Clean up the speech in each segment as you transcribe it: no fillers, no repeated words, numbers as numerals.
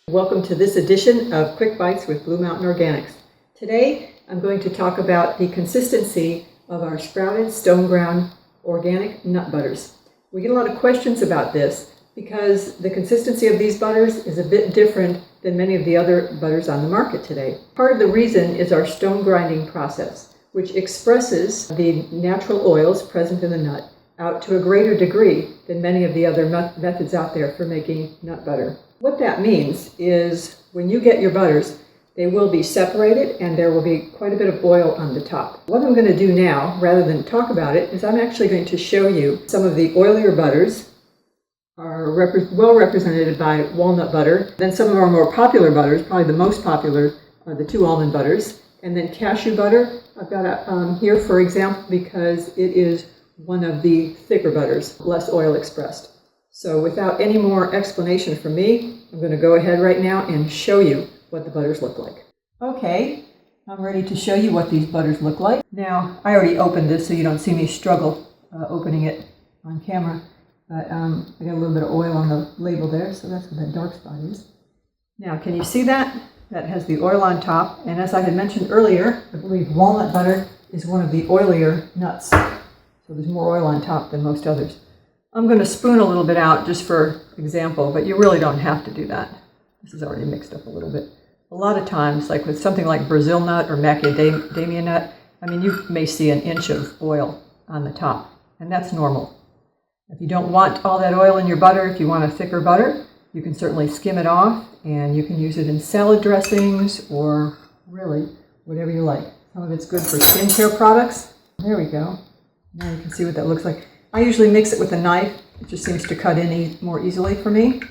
Welcome to this edition of Quick Bites with Blue Mountain Organics. Today I'm going to talk about the consistency of our sprouted stone ground organic nut butters. We get a lot of questions about this because the consistency of these butters is a bit different than many of the other butters on the market today. Part of the reason is our stone grinding process, which expresses the natural oils present in the nut out to a greater degree than many of the other methods out there for making nut butter. What that means is when you get your butters, they will be separated and there will be quite a bit of oil on the top. What I'm going to do now, rather than talk about it, is I'm actually going to show you some of the oilier butters are well represented by walnut butter. Then some of our more popular butters, probably the most popular, are the two almond butters. And then cashew butter, I've got it here for example because it is one of the thicker butters, less oil expressed. So without any more explanation from me, I'm going to go ahead right now and show you what the butters look like. Okay, I'm ready to show you what these butters look like. Now, I already opened this so you don't see me struggle opening it on camera, but I got a little bit of oil on the label there, so that's what that dark spot is. Now, can you see that? That has the oil on top, and as I had mentioned earlier, I believe walnut butter is one of the oilier nuts, so there's more oil on top than most others. I'm going to spoon a little bit out just for example, but you really don't have to do that. This is already mixed up a little bit. A lot of times, like with something like Brazil nut or macadamia nut, I mean, you may see an inch of oil on the top, and that's normal. If you don't want all that oil in your butter, if you want a thicker butter, you can certainly skim it off, and you can use it in salad dressings or really whatever you like. Some of it's good for skincare products. There we go. Now you can see what that looks like. I usually mix it with a knife. It just seems to cut in more easily for me.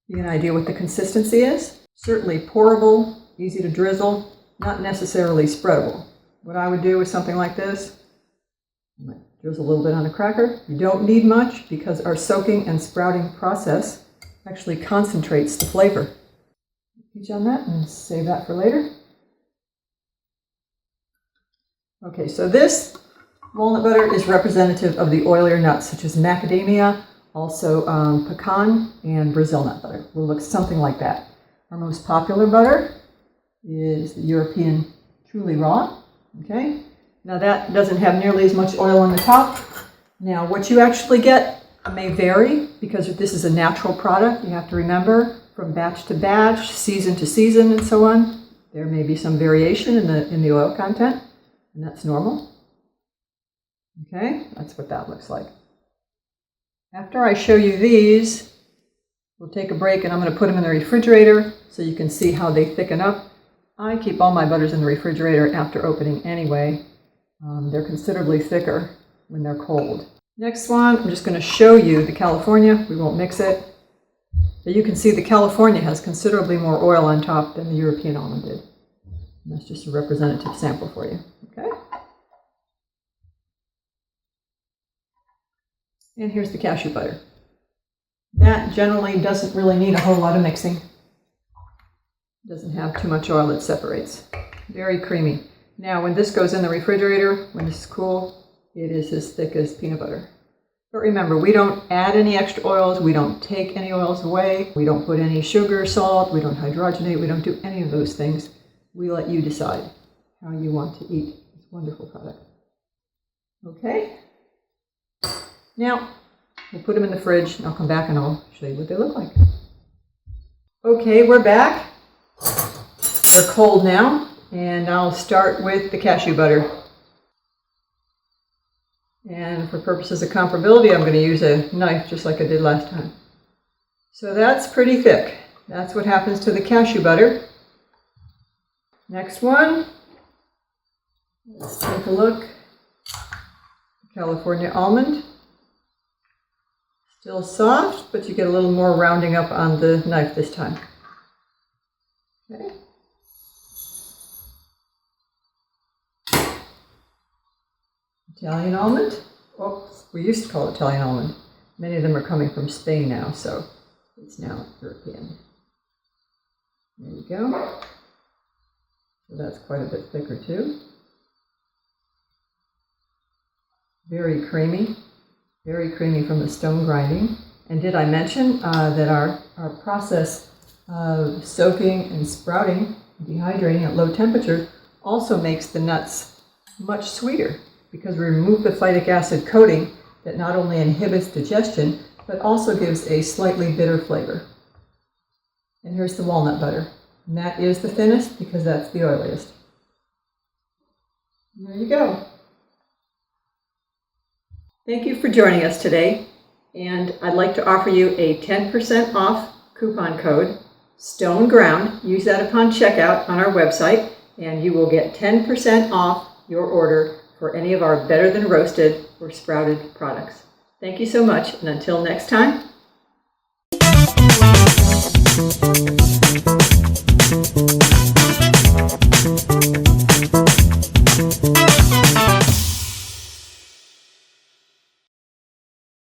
You get an idea what the consistency is. Certainly pourable, easy to drizzle, not necessarily spreadable. What I would do is something like this. I might drizzle a little bit on a cracker. You don't need much because our soaking and sprouting process actually concentrates the flavor. Teach on that and save that for later. Okay, so this walnut butter is representative of the oilier nuts such as macadamia, also pecan, and Brazil nut butter. Will look something like that. Our most popular butter is the European Truly Raw. Okay, now that doesn't have nearly as much oil on the top. Now what you actually get may vary because this is a natural product. You have to remember from batch to batch, season to season, and so on. There may be some variation in the oil content, and that's normal. Okay, that's what that looks like. After I show you these, we'll take a break and I'm going to put them in the refrigerator so you can see how they thicken up. I keep all my butters in the refrigerator after opening anyway. They're considerably thicker when they're cold. Next one, I'm just going to show you the California. We won't mix it. But you can see the California has considerably more oil on top than the European almond did. And that's just a representative sample for you. Okay. And here's the cashew butter. That generally doesn't really need a whole lot of mixing. Doesn't have too much oil that separates. Very creamy. Now when this goes in the refrigerator, when this is cool, it is as thick as peanut butter. But remember, we don't add any extra oils, we don't take any oils away, we don't put any sugar, salt, we don't hydrogenate, we don't do any of those things. We let you decide how you want to eat this wonderful product. Okay? Now, we'll put them in the fridge, and I'll come back and I'll show you what they look like. Okay, we're back. They're cold now, and I'll start with the cashew butter. And for purposes of comparability, I'm going to use a knife just like I did last time. So that's pretty thick. That's what happens to the cashew butter. Next one. Let's take a look. California almond. Still soft, but you get a little more rounding up on the knife this time. Okay. Italian almond. Oh, we used to call it Italian almond. Many of them are coming from Spain now, so it's now European. There you go. So that's quite a bit thicker too. Very creamy from the stone grinding. And did I mention that our process of soaking and sprouting, dehydrating at low temperatures, also makes the nuts much sweeter because we remove the phytic acid coating that not only inhibits digestion, but also gives a slightly bitter flavor. And here's the walnut butter. And that is the thinnest because that's the oiliest. There you go. Thank you for joining us today. And I'd like to offer you a 10% off coupon code, Stone Ground. Use that upon checkout on our website, and you will get 10% off your order for any of our Better Than Roasted or Sprouted products. Thank you so much, and until next time.